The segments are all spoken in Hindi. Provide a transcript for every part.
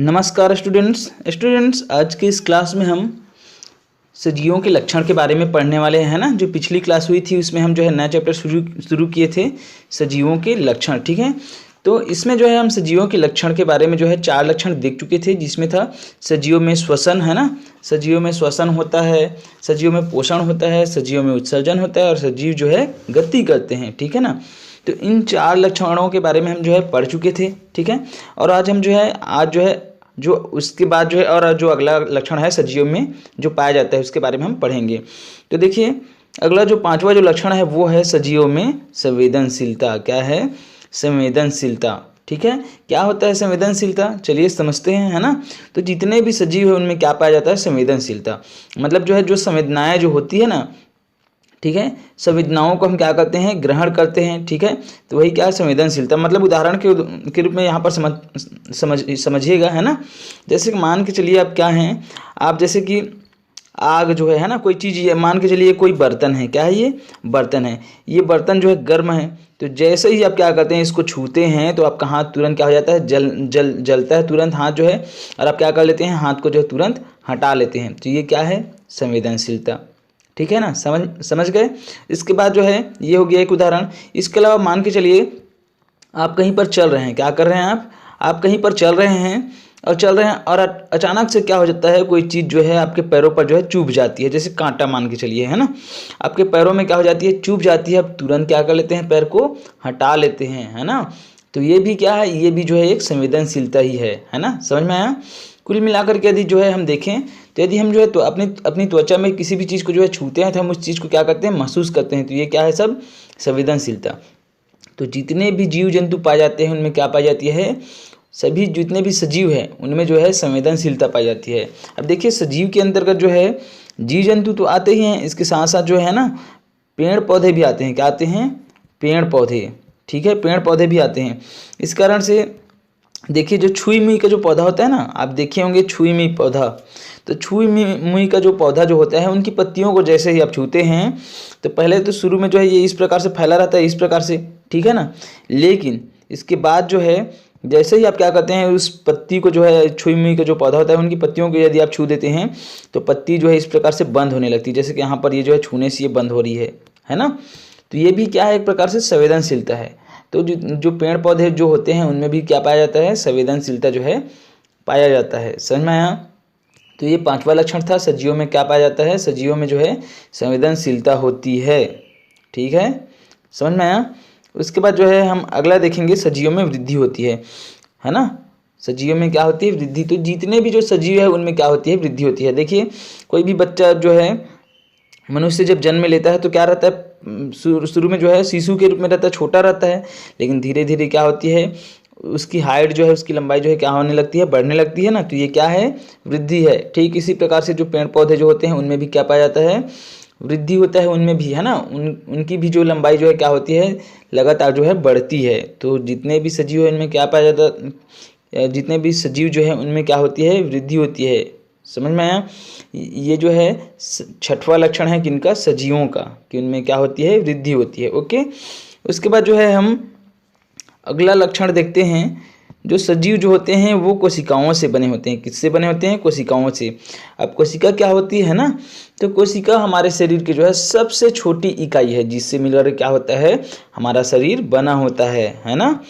नमस्कार स्टूडेंट्स आज की इस क्लास में हम सजीवों के लक्षण के बारे में पढ़ने वाले हैं ना। जो पिछली क्लास हुई थी उसमें हम जो है नया चैप्टर शुरू किए थे सजीवों के लक्षण। ठीक है, तो इसमें जो है हम सजीवों के लक्षण के बारे में जो है 4 लक्षण देख चुके थे, जिसमें था सजीवों में श्वसन, है ना, सजीवों में श्वसन होता है, सजीवों में पोषण होता है, सजीवों में उत्सर्जन होता है और सजीव जो है गति करते हैं। ठीक है ना, तो इन 4 लक्षणों के बारे में हम जो है पढ़ चुके थे। ठीक है, और आज जो उसके बाद जो है और जो अगला लक्षण है सजीवों में जो पाया जाता है उसके बारे में हम पढ़ेंगे। तो देखिए, अगला जो 5वां जो लक्षण है वो है सजीवों में संवेदनशीलता। क्या है? संवेदनशीलता। ठीक है, क्या होता है संवेदनशीलता? चलिए समझते हैं, है ना। तो जितने भी सजीव है उनमें क्या पाया जाता है? संवेदनशीलता। मतलब जो है जो संवेदनाएं जो होती है ना, ठीक है, संवेदनाओं को हम क्या करते हैं? ग्रहण करते हैं। ठीक है, तो वही क्या है? संवेदनशीलता। मतलब उदाहरण के रूप में यहाँ पर समझिएगा, है ना। जैसे कि मान के चलिए आप क्या हैं, आप जैसे कि आग जो है ना, कोई चीज़, ये मान के चलिए कोई बर्तन है। क्या है? ये बर्तन है। ये बर्तन जो है गर्म है, तो जैसे ही आप क्या करते हैं, इसको छूते हैं तो आपका हाथ तुरंत क्या हो जाता है? जलता है तुरंत हाथ जो है, और आप क्या कर लेते हैं? हाथ को जो है तुरंत हटा लेते हैं। तो ये क्या है? संवेदनशीलता। ठीक है ना, समझ गए। इसके बाद जो है ये हो गया एक उदाहरण। इसके अलावा मान के चलिए आप कहीं पर चल रहे हैं। क्या कर रहे हैं आप कहीं पर चल रहे हैं और अचानक से क्या हो जाता है? कोई चीज़ जो है आपके पैरों पर जो है चुभ जाती है, जैसे कांटा मान के चलिए, है ना। आपके पैरों में क्या हो जाती है? चुभ जाती है। आप तुरंत क्या कर लेते हैं? पैर को हटा लेते हैं, है ना। तो ये भी क्या है? ये भी जो है एक संवेदनशीलता ही है ना। समझ में आया? कुल मिलाकर के यदि जो है हम देखें तो यदि हम जो है तो अपनी त्वचा में किसी भी चीज़ को जो है छूते हैं तो हम उस चीज़ को क्या करते हैं? महसूस करते हैं। तो ये क्या है? सब संवेदनशीलता। तो जितने भी जीव जंतु पाए जाते हैं उनमें क्या पाई जाती है? सभी जितने भी सजीव हैं उनमें जो है संवेदनशीलता पाई जाती है। अब देखिए, सजीव के अंतर्गत जो है जीव जंतु तो आते ही हैं, इसके साथ साथ जो है ना पेड़ पौधे भी आते हैं। क्या आते हैं? पेड़ पौधे। ठीक है, पेड़ पौधे भी आते हैं। इस कारण से देखिए, जो छुई मुई का जो पौधा होता है ना, आप देखे होंगे छुई मुई पौधा। तो छुई मुई का जो पौधा जो होता है, उनकी पत्तियों को जैसे ही आप छूते हैं तो पहले तो शुरू में जो है ये इस प्रकार से फैला रहता है, इस प्रकार से। ठीक है ना, लेकिन इसके बाद जो है जैसे ही आप क्या करते हैं, उस पत्ती को जो है छुई मुई का जो पौधा होता है उनकी पत्तियों को यदि आप छू देते हैं तो पत्ती जो है इस प्रकार से बंद होने लगती है। जैसे कि यहाँ पर ये जो है छूने से ये बंद हो रही है ना। तो ये भी क्या है? एक प्रकार से संवेदनशीलता है। तो जो पेड़ पौधे जो होते हैं उनमें भी क्या पाया जाता है? संवेदनशीलता जो है पाया जाता है। समझ में आया? तो ये 5वां लक्षण था। सजीवों में क्या पाया जाता है? सजीवों में जो है संवेदनशीलता होती है। ठीक है, समझ में आया? उसके बाद जो है हम अगला देखेंगे, सजीवों में वृद्धि होती है ना। सजीवों में क्या होती है? वृद्धि। तो जितने भी जो सजीव है उनमें क्या होती है? वृद्धि होती है। देखिए, कोई भी बच्चा जो है, मनुष्य जब जन्म लेता है तो क्या रहता है? शुरू में जो है शिशु के रूप में रहता है, छोटा रहता है, लेकिन धीरे धीरे क्या होती है? उसकी हाइट जो है, उसकी लंबाई जो है क्या होने लगती है? बढ़ने लगती है ना। तो ये क्या है? वृद्धि है। ठीक इसी प्रकार से जो पेड़ पौधे जो होते हैं उनमें भी क्या पाया जाता है? वृद्धि होता है उनमें भी, है ना। उनकी भी जो लंबाई जो है क्या होती है? लगातार जो है बढ़ती है। तो जितने भी सजीव है उनमें क्या पाया जाता है? जितने भी सजीव जो है उनमें क्या होती है? वृद्धि होती है। समझ में आया? ये जो है 6वां लक्षण है किनका? सजीवों का, कि उनमें क्या होती है? वृद्धि होती है। ओके, उसके बाद जो है हम अगला लक्षण देखते हैं। जो सजीव जो होते हैं वो कोशिकाओं से बने होते हैं। किससे बने होते हैं? कोशिकाओं से। अब कोशिका क्या होती है ना, तो कोशिका हमारे शरीर की जो है सबसे छोटी इकाई है, जिससे मिलकर क्या होता है? हमारा शरीर बना होता है ना।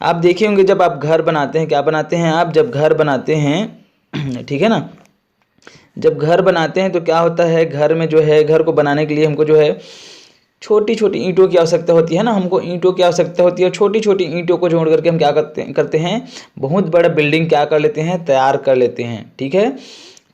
आप देखे होंगे जब आप घर बनाते हैं, क्या बनाते हैं आप? जब घर बनाते हैं, ठीक है ना, जब घर बनाते हैं तो क्या होता है? घर में जो है, घर को बनाने के लिए हमको जो है छोटी छोटी ईंटों की आवश्यकता होती है ना। हमको ईंटों की आवश्यकता होती है। छोटी छोटी ईंटों को जोड़ करके हम क्या करते हैं? बहुत बड़ा बिल्डिंग क्या कर लेते हैं? तैयार कर लेते हैं। ठीक है,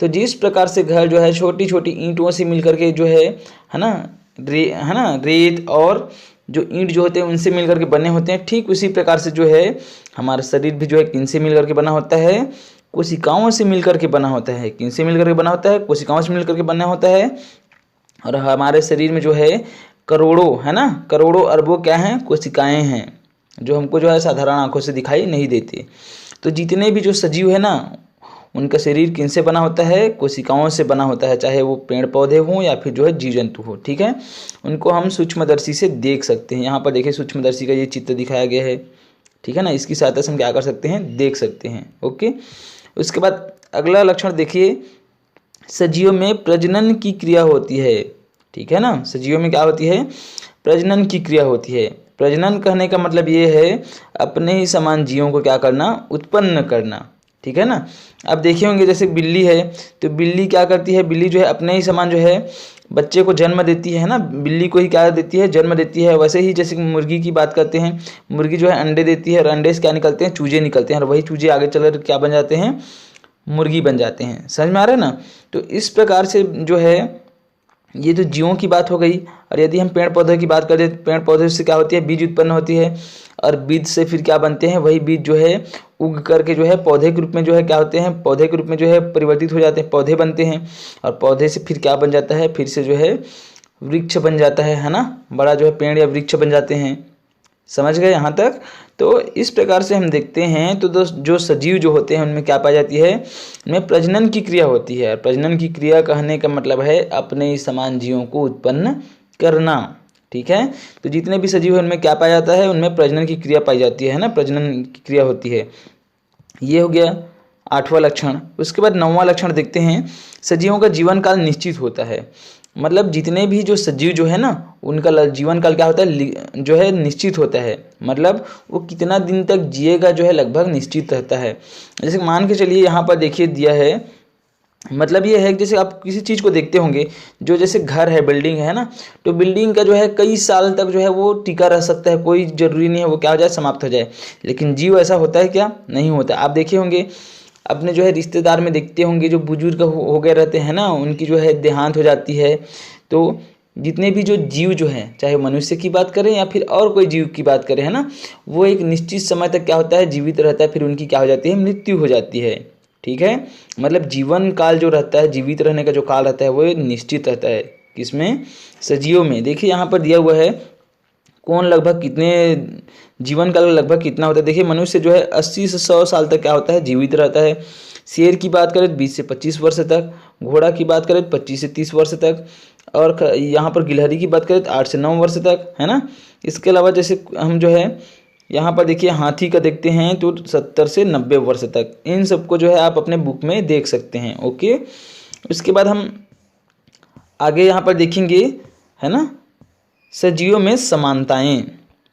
तो जिस प्रकार से घर जो है छोटी छोटी ईंटों से मिल करके जो है ना, रेत और जो ईंट जो होते हैं उनसे मिल करके बने होते हैं, ठीक उसी प्रकार से जो है हमारा शरीर भी जो है किनसे मिल करके बना होता है? कोशिकाओं से मिल करके बना होता है। किनसे मिल करके बना होता है? कोशिकाओं से मिल करके बना होता है। और हमारे शरीर में जो है करोड़ों, है ना, करोड़ों अरबों क्या हैं? कोशिकाएं हैं, जो हमको जो है साधारण आंखों से दिखाई नहीं देते। तो जितने भी जो सजीव है ना, उनका शरीर किनसे बना होता है? कोशिकाओं से बना होता है, चाहे वो पेड़ पौधे हों या फिर जो है जीव जंतु हो। ठीक है, उनको हम सूक्ष्मदर्शी से देख सकते हैं। यहाँ पर देखिए सूक्ष्मदर्शी का ये चित्र दिखाया गया है। ठीक है ना, इसकी सहायता से हम क्या कर सकते हैं? देख सकते हैं। ओके, उसके बाद अगला लक्षण देखिए, सजीवों में प्रजनन की क्रिया होती है। ठीक है ना, सजीवों में क्या होती है, प्रजनन की क्रिया होती है। प्रजनन कहने का मतलब ये है अपने ही समान जीवों को क्या करना, उत्पन्न करना। ठीक है ना, अब देखे होंगे जैसे बिल्ली है, तो बिल्ली क्या करती है, बिल्ली जो है अपने ही समान जो है बच्चे को जन्म देती है ना, बिल्ली को ही क्या देती है, जन्म देती है। वैसे ही जैसे मुर्गी की बात करते हैं, मुर्गी जो है अंडे देती है और अंडे से क्या निकलते हैं, चूजे निकलते हैं, और वही चूजे आगे चलकर क्या बन जाते हैं, मुर्गी बन जाते हैं। समझ में आ रहा है ना। तो इस प्रकार से जो है ये तो जीवों की बात हो गई। और यदि हम पेड़ पौधे की बात करें, पेड़ पौधे से क्या होती है, बीज उत्पन्न होती है, और बीज से फिर क्या बनते हैं, वही बीज जो है उग करके जो है पौधे के रूप में जो है क्या होते हैं, पौधे के रूप में जो है परिवर्तित हो जाते हैं, पौधे बनते हैं। और पौधे से फिर क्या बन जाता है, फिर से जो है वृक्ष बन जाता है ना, बड़ा जो है पेड़ या वृक्ष बन जाते हैं। समझ गए यहाँ तक। तो इस प्रकार से हम देखते हैं तो दोस्त जो सजीव जो होते हैं उनमें क्या पाई जाती है, उनमें प्रजनन की क्रिया होती है। प्रजनन की क्रिया कहने का मतलब है अपने ही समान जीवों को उत्पन्न करना। ठीक है, तो जितने भी सजीव हैं उनमें क्या पाया जाता है, उनमें प्रजनन की क्रिया पाई जाती है ना, प्रजनन की क्रिया होती है। ये हो गया 8वां लक्षण। उसके बाद 9वां लक्षण देखते हैं, सजीवों का जीवन काल निश्चित होता है। मतलब जितने भी जो सजीव जो है ना उनका जीवन काल क्या होता है, जो है निश्चित होता है। मतलब वो कितना दिन तक जिएगा जो है लगभग निश्चित रहता है। जैसे मान के चलिए यहाँ पर देखिए दिया है, मतलब ये है कि जैसे आप किसी चीज़ को देखते होंगे, जो जैसे घर है, बिल्डिंग है ना, तो बिल्डिंग का जो है कई साल तक जो है वो टिका रह सकता है, कोई ज़रूरी नहीं है वो क्या हो जाए, समाप्त हो जाए। लेकिन जीव ऐसा होता है क्या, नहीं होता। आप देखे होंगे अपने जो है रिश्तेदार में देखते होंगे, जो बुजुर्ग हो गए रहते हैं ना, उनकी जो है देहांत हो जाती है। तो जितने भी जो जीव जो हैं, चाहे मनुष्य की बात करें या फिर और कोई जीव की बात करें, है ना, वो एक निश्चित समय तक क्या होता है, जीवित रहता है, फिर उनकी क्या हो जाती है, मृत्यु हो जाती है। ठीक है, मतलब जीवन काल जो रहता है, जीवित रहने का जो काल रहता है वो निश्चित रहता है। किसमें, सजीवों में। देखिए यहाँ पर दिया हुआ है कौन लगभग कितने जीवन काल लगभग कितना होता है। देखिए मनुष्य जो है 80 से 100 साल तक क्या होता है, जीवित रहता है। शेर की बात करें 20 से 25 वर्ष तक, घोड़ा की बात करें 25 से 30 वर्ष तक, और यहाँ पर गिलहरी की बात करें तो 8 से 9 वर्ष तक, है ना। इसके अलावा जैसे हम जो है यहाँ पर देखिए हाथी का देखते हैं तो 70 से 90 वर्ष तक। इन सबको जो है आप अपने बुक में देख सकते हैं। ओके, उसके बाद हम आगे यहाँ पर देखेंगे, है ना, सजीवों में समानताएं।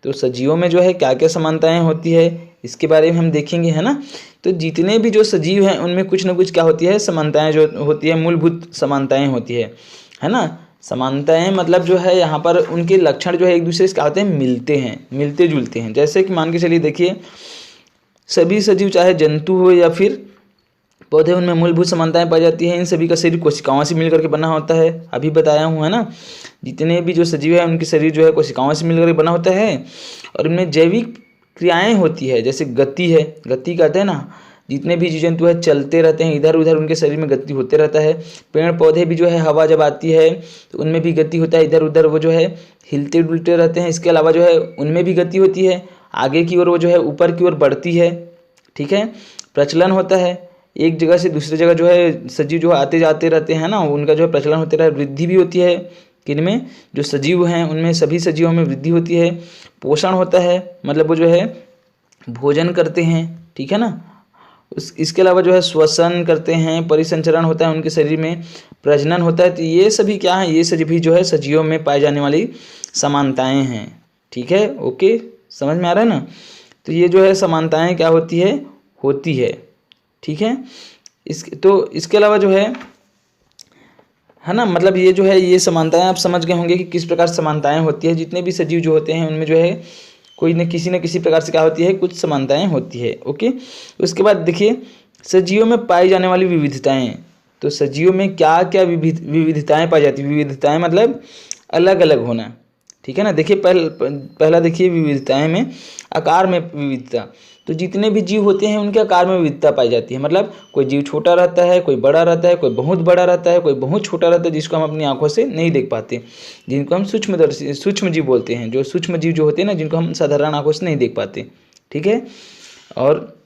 तो सजीवों में जो है क्या क्या समानताएं होती है इसके बारे में हम देखेंगे, है ना। तो जितने भी जो सजीव हैं उनमें कुछ ना कुछ क्या होती है, समानताएं जो होती है, मूलभूत समानताएं होती है ना। समानताएं मतलब जो है यहाँ पर उनके लक्षण जो है एक दूसरे से क्या होते हैं, मिलते हैं, मिलते जुलते हैं। जैसे कि मान के चलिए देखिए सभी सजीव चाहे जंतु हो या फिर पौधे, उनमें मूलभूत समानताएं पाई जाती हैं। इन सभी का शरीर कोशिकाओं से मिलकर के बना होता है, अभी बताया हूँ, है ना। जितने भी जो सजीव है उनके शरीर जो है कोशिकाओं से मिलकर के बना होता है, और इनमें जैविक क्रियाएं होती है, जैसे गति है, गति कहते हैं ना, जितने भी जीव जंतु है चलते रहते हैं, इधर उधर उनके शरीर में गति होते रहता है। पेड़ पौधे भी जो है हवा जब आती है तो उनमें भी गति होता है, इधर उधर वो जो है हिलते डुलते रहते हैं। इसके अलावा जो है उनमें भी गति होती है, आगे की ओर वो जो है ऊपर की ओर बढ़ती है। ठीक है, प्रचलन होता है, एक जगह से दूसरी जगह जो है सजीव जो आते जाते रहते हैं ना, उनका जो है प्रचलन होते रहा। वृद्धि भी होती है, किनमें, जो सजीव हैं उनमें, सभी सजीवों में वृद्धि होती है। पोषण होता है, मतलब वो जो है भोजन करते हैं, ठीक है ना। इसके अलावा जो है श्वसन करते हैं, परिसंचरण होता है उनके शरीर में, प्रजनन होता है। तो ये सभी क्या है, ये सभी जो है सजीवों में पाई जाने वाली समानताएं हैं। ठीक है, ओके, समझ में आ रहा है ना। तो ये जो है समानताएं क्या होती है, ठीक है। इसके अलावा जो है ना, मतलब ये जो है ये समानताएं आप समझ गए होंगे कि किस प्रकार समानताएं होती है। जितने भी सजीव जो होते हैं उनमें जो है कोई न किसी प्रकार से क्या होती है, कुछ समानताएं होती है। ओके, उसके बाद देखिए सजीवों में पाई जाने वाली विविधताएं। तो सजीवों में क्या क्या विविधताएं पाई जाती है। विविधताएं मतलब अलग अलग होना, ठीक है ना। देखिए पहला देखिए विविधताएं में आकार में विविधता। तो जितने भी जीव होते हैं उनके आकार में विविधता पाई जाती है। मतलब कोई जीव छोटा रहता है, कोई बड़ा रहता है, कोई बहुत बड़ा रहता है, कोई बहुत छोटा रहता है, जिसको हम अपनी आंखों से नहीं देख पाते, जिनको हम सूक्ष्म जीव बोलते हैं। जो सूक्ष्म जीव जो होते हैं ना, जिनको हम साधारण आंखों से नहीं देख पाते, ठीक है। और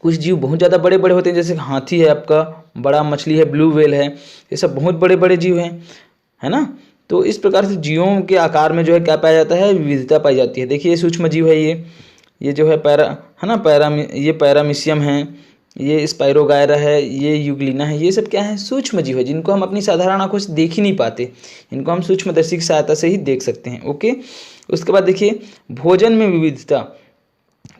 कुछ जीव बहुत ज़्यादा बड़े बड़े होते हैं, जैसे हाथी है आपका, बड़ा मछली है, ब्लू व्हेल है, ये सब बहुत बड़े बड़े जीव हैं, है ना। तो इस प्रकार से जीवों के आकार में जो है क्या पाया जाता है, विविधता पाई जाती है। देखिए ये सूक्ष्म जीव है, ये जो है पैरामीशियम है, ये स्पाइरोगायरा है, ये यूग्लिना है, ये सब क्या है, सूक्ष्म जीव है जिनको हम अपनी साधारण आंखों से देख ही नहीं पाते, इनको हम सूक्ष्मदर्शी की सहायता से ही देख सकते हैं। ओके, उसके बाद देखिए भोजन में विविधता।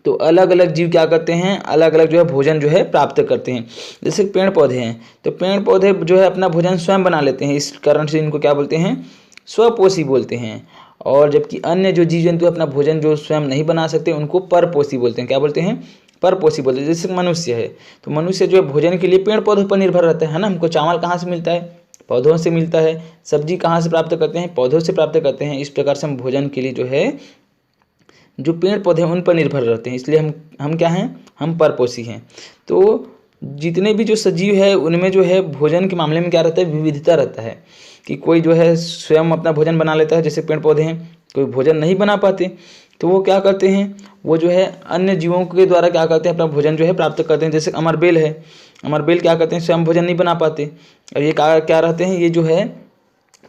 तो अलग अलग जीव क्या करते हैं, अलग अलग जो है भोजन जो है प्राप्त करते हैं। जैसे पेड़ पौधे हैं, तो पेड़ पौधे जो है अपना भोजन स्वयं बना लेते हैं, इस कारण से इनको क्या बोलते हैं, स्वपोषी बोलते हैं। और जबकि अन्य जो जीव जंतु अपना भोजन जो स्वयं नहीं बना सकते उनको परपोषी बोलते हैं। क्या बोलते हैं, परपोषी बोलते हैं। जैसे मनुष्य है, तो मनुष्य जो है भोजन के लिए पेड़ पौधों पर निर्भर रहता है ना। हमको चावल कहाँ से मिलता है, पौधों से मिलता है। सब्जी कहाँ से प्राप्त करते हैं, पौधों से प्राप्त करते हैं। इस प्रकार से हम भोजन के लिए जो है जो पेड़ पौधे हैं उन पर निर्भर रहते हैं, इसलिए हम क्या हैं, हम परपोषी हैं। तो जितने भी जो सजीव है उनमें जो है भोजन के मामले में क्या रहता है, विविधता रहता है कि कोई जो है स्वयं अपना भोजन बना लेता है, जैसे पेड़ पौधे हैं, कोई भोजन नहीं बना पाते तो वो क्या करते हैं, वो जो है अन्य जीवों के द्वारा क्या करते हैं, अपना भोजन जो है प्राप्त करते हैं। जैसे अमरबेल है, अमरबेल क्या करते हैं, स्वयं भोजन नहीं बना पाते, और ये क्या रहते हैं, ये जो है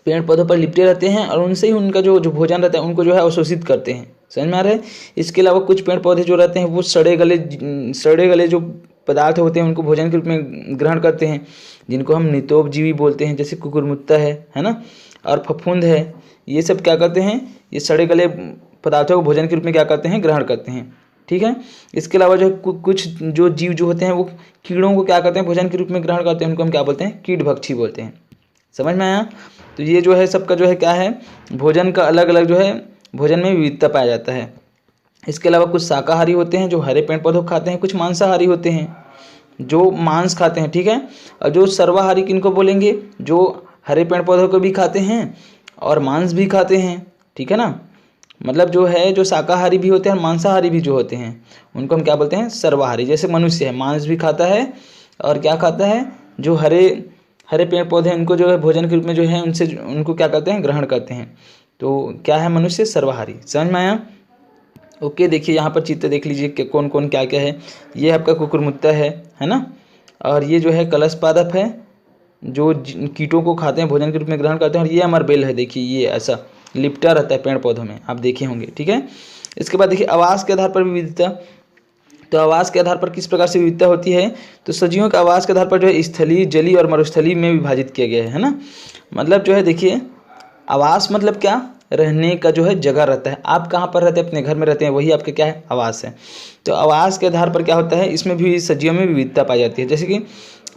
पेड़ पौधों पर लिपटे रहते हैं और उनसे ही उनका जो भोजन रहता है उनको जो है अवशोषित करते हैं। समझ में आ रहा है। इसके अलावा कुछ पेड़ पौधे जो रहते हैं वो सड़े गले जो पदार्थ होते हैं उनको भोजन के रूप में ग्रहण करते हैं, जिनको हम नितोपजीवी बोलते हैं। जैसे कुकुरमुत्ता है ना, और फफूंद है, ये सब क्या करते हैं, ये सड़े गले पदार्थों को भोजन के रूप में क्या करते हैं, ग्रहण करते हैं। ठीक है। इसके अलावा जो कुछ जो जीव जो होते हैं वो कीड़ों को क्या करते हैं, भोजन के रूप में ग्रहण करते हैं, उनको हम क्या बोलते हैं, कीटभक्षी बोलते हैं। समझ में आया। तो ये जो है सबका जो है क्या है, भोजन का अलग अलग जो है भोजन में विविधता पाया जाता है। इसके अलावा कुछ शाकाहारी होते हैं जो हरे पेड़ पौधों खाते हैं, कुछ मांसाहारी होते हैं जो मांस खाते हैं। ठीक है। और जो सर्वाहारी किनको बोलेंगे, जो हरे पेड़ पौधों को भी खाते हैं और मांस भी खाते हैं। ठीक है ना, मतलब जो है जो शाकाहारी भी होते हैं मांसाहारी भी जो होते हैं उनको हम क्या बोलते हैं, सर्वाहारी। जैसे मनुष्य है, मांस भी खाता है और क्या खाता है, जो हरे पेड़ पौधे इनको जो है भोजन के रूप में जो है उनको क्या करते हैं, ग्रहण करते हैं। तो क्या है, मनुष्य सर्वाहारी। समझ में आया। ओके, देखिए यहाँ पर चित्र देख लीजिए कि कौन कौन क्या क्या है। ये आपका कुकुरमुत्ता है ना, और ये जो है कलश पादप है जो कीटों को खाते हैं, भोजन के रूप में ग्रहण करते हैं। और ये अमरबेल है, देखिए ये ऐसा लिपटा रहता है पेड़ पौधों में, आप देखे होंगे। ठीक है। इसके बाद देखिए आवास के आधार पर विविधता। तो आवास के आधार पर किस प्रकार से विविधता होती है, तो सजीवों के आवास के आधार पर जो है स्थलीय, जलीय और मरुस्थलीय में विभाजित किया गया है ना। मतलब जो है देखिए आवास मतलब क्या, रहने का जो है जगह रहता है। आप कहाँ पर रहते हैं, अपने घर में रहते हैं, वही आपके क्या है, आवास है। तो आवास के आधार पर क्या होता है, इसमें भी सजीवों में विविधता पाई जाती है। जैसे कि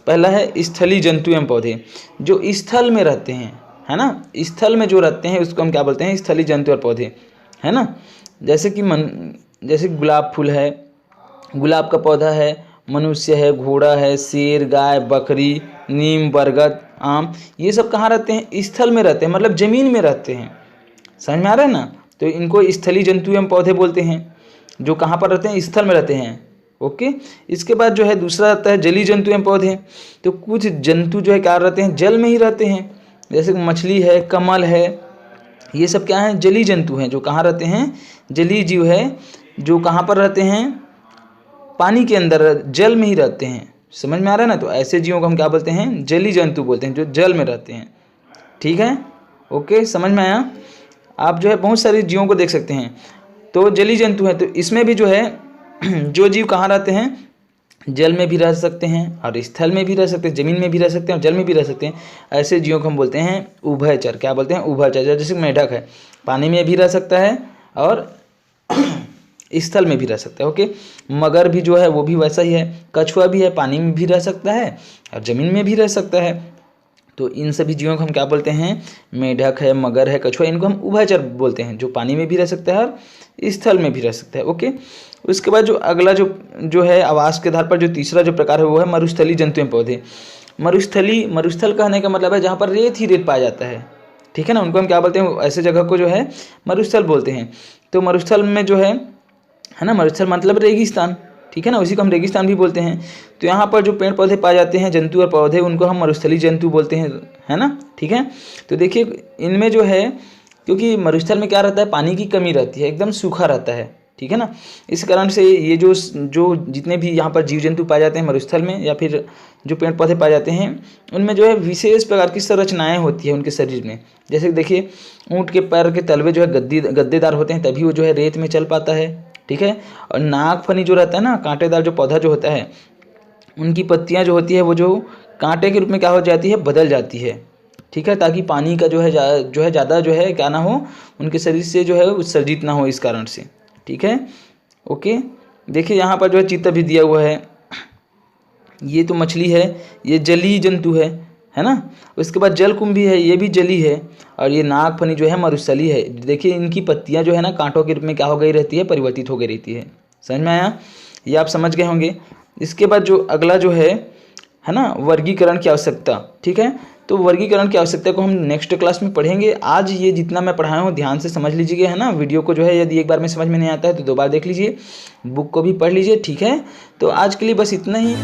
पहला है स्थलीय जंतु एवं पौधे, जो स्थल में रहते हैं, है ना, स्थल में जो रहते हैं उसको हम क्या बोलते हैं, स्थलीय जंतु और पौधे, है ना। जैसे कि जैसे गुलाब फूल है, गुलाब का पौधा है, मनुष्य है, घोड़ा है, शेर, गाय, बकरी, नीम, बरगद, आम, ये सब कहाँ रहते हैं, स्थल में रहते हैं, मतलब जमीन में रहते हैं। समझ में आ रहा है ना। तो इनको स्थलीय जंतु एवं पौधे बोलते हैं, जो कहाँ पर रहते हैं, स्थल में रहते हैं। ओके। इसके बाद जो है दूसरा आता है जलीय जंतु एवं पौधे। तो कुछ जंतु जो है क्या रहते हैं, जल में ही रहते हैं, जैसे मछली है, कमल है, ये सब क्या है, जलीय जंतु हैं जो कहाँ रहते हैं, जलीय जीव है जो कहाँ पर रहते हैं, पानी के अंदर, जल में ही रहते हैं। समझ में आ रहा है ना। तो ऐसे जीवों को हम क्या बोलते हैं, जलीय जंतु बोलते हैं, जो जल में रहते हैं। ठीक है। ओके, समझ में आया। आप जो है बहुत सारे जीवों को देख सकते हैं, तो जलीय जंतु हैं। तो इसमें भी जो है जो जीव कहाँ रहते हैं, जल में भी रह सकते हैं और स्थल में भी रह सकते हैं, जमीन में भी रह सकते हैं और जल में भी रह सकते हैं। ऐसे जीवों को हम बोलते हैं उभयचर। क्या बोलते हैं, उभयचर। जैसे मेढक है, पानी में भी रह सकता है और स्थल में भी रह सकता है। ओके। मगर भी जो है वो भी वैसा ही है। कछुआ भी है, पानी में भी रह सकता है और जमीन में भी रह सकता है। तो इन सभी जीवों को हम क्या बोलते हैं, मेढक है, मगर है, कछुआ, इनको हम उभयचर बोलते हैं, जो पानी में भी रह सकता है और स्थल में भी रह सकता है। ओके। उसके बाद जो अगला जो है आवास के आधार पर जो तीसरा जो प्रकार है वो है मरुस्थलीय जंतु एवं पौधे। मरुस्थल कहने का मतलब है जहाँ पर रेत ही रेत पाया जाता है। ठीक है ना, उनको हम क्या बोलते हैं, ऐसे जगह को जो है मरुस्थल बोलते हैं। तो मरुस्थल में जो है ना, मरुस्थल मतलब रेगिस्तान। ठीक है ना, उसी को हम रेगिस्तान भी बोलते हैं। तो यहाँ पर जो पेड़ पौधे पाए जाते हैं, जंतु और पौधे, उनको हम मरुस्थलीय जंतु बोलते हैं, है ना। ठीक है। तो देखिए इनमें जो है, क्योंकि मरुस्थल में क्या रहता है, पानी की कमी रहती है, एकदम सूखा रहता है। ठीक है ना, इस कारण से ये जो जितने भी यहाँ पर जीव जंतु पाए जाते हैं मरुस्थल में, या फिर जो पेड़ पौधे पाए जाते हैं, उनमें जो है विशेष प्रकार की संरचनाएं होती है उनके शरीर में। जैसे देखिए ऊँट के पैर के तलवे जो है गद्देदार होते हैं, तभी वो जो है रेत में चल पाता है। ठीक है। और नाग फनी जो रहता है ना, कांटेदार जो पौधा जो होता है, उनकी पत्तियां जो होती है वो जो कांटे के रूप में क्या हो जाती है, बदल जाती है। ठीक है, ताकि पानी का जो है ज़्यादा जो है क्या ना हो, उनके शरीर से जो है उत्सर्जित ना हो इस कारण से। ठीक है, ओके। देखिए यहाँ पर जो है चित्र भी दिया हुआ है, ये तो मछली है, ये जलीय जंतु है ना। उसके बाद जलकुंभ भी है, ये भी जली है। और ये नागफनी जो है मरुस्थली है। देखिए इनकी पत्तियां जो है ना कांटों के रूप में क्या हो गई रहती है, परिवर्तित हो गई रहती है। समझ में आया, ये आप समझ गए होंगे। इसके बाद जो अगला जो है ना, वर्गीकरण की आवश्यकता। ठीक है, तो वर्गीकरण की आवश्यकता को हम नेक्स्ट क्लास में पढ़ेंगे। आज ये जितना मैं पढ़ाया हूँ ध्यान से समझ लीजिएगा, है ना। वीडियो को जो है यदि एक बार में समझ में नहीं आता है तो 2 बार देख लीजिए, बुक को भी पढ़ लीजिए। ठीक है, तो आज के लिए बस इतना ही।